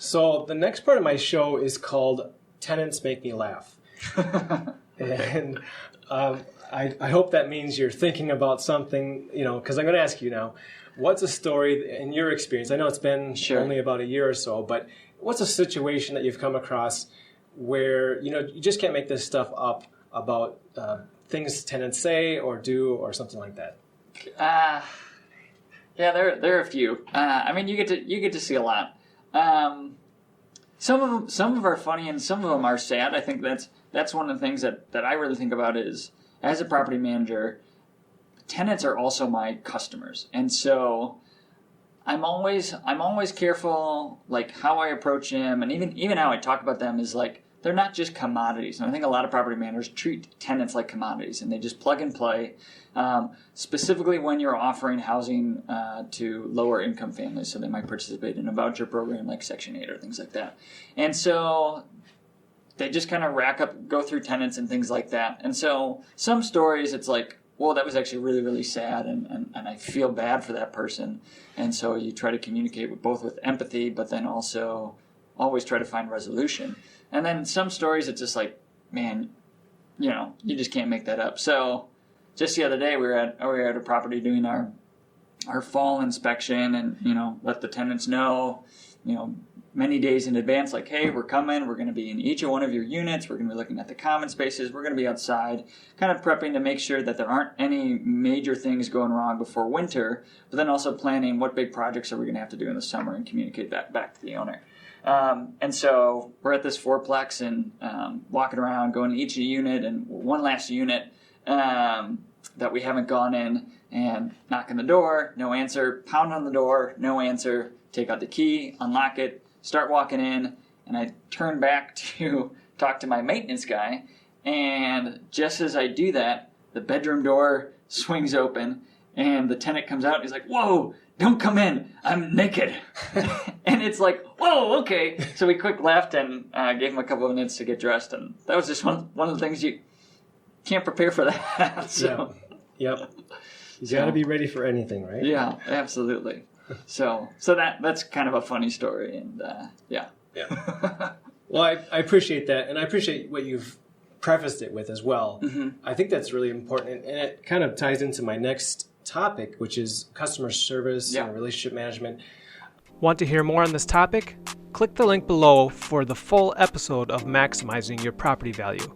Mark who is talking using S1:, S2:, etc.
S1: So the next part of my show is called Tenants Make Me Laugh. And I hope that means you're thinking about something, because I'm going to ask you now, what's a story in your experience? I know it's been only about a year or so, but what's a situation that you've come across where, you just can't make this stuff up about things tenants say or do or something like that?
S2: Yeah, there are a few. You get to see a lot. Some of them are funny and some of them are sad. I think that's one of the things that I really think about is, as a property manager, tenants are also my customers, and so I'm always careful, like how I approach them, and even how I talk about them is like they're not just commodities. And I think a lot of property managers treat tenants like commodities, and they just plug and play. Specifically when you're offering housing to lower income families, so they might participate in a voucher program like Section 8 or things like that. And so they just kind of go through tenants and things like that. And so some stories, it's like, well, that was actually really, really sad, and I feel bad for that person. And so you try to communicate with empathy, but then also always try to find resolution. And then some stories, it's just like, man, you just can't make that up. So just the other day, we were at a property doing our fall inspection, and let the tenants know, many days in advance, like, hey, we're coming, we're going to be in each one of your units, we're going to be looking at the common spaces, we're going to be outside, kind of prepping to make sure that there aren't any major things going wrong before winter, but then also planning what big projects are we going to have to do in the summer and communicate back to the owner. And so we're at this fourplex and walking around, going to each unit, and one last unit that we haven't gone in, and knock on the door, no answer, pound on the door, no answer, take out the key, unlock it, start walking in, and I turn back to talk to my maintenance guy, and just as I do that, the bedroom door swings open, and the tenant comes out, and he's like, whoa, don't come in, I'm naked. And it's like, whoa, okay. So we quick left and gave him a couple of minutes to get dressed, and that was just one of the things you can't prepare for that. So.
S1: Yep. You got to be ready for anything, right?
S2: Yeah, absolutely. So that's kind of a funny story, and yeah.
S1: Well, I appreciate that, and I appreciate what you've prefaced it with as well. Mm-hmm. I think that's really important, and it kind of ties into my next topic, which is customer service and relationship management. Want to hear more on this topic? Click the link below for the full episode of Maximizing Your Property Value.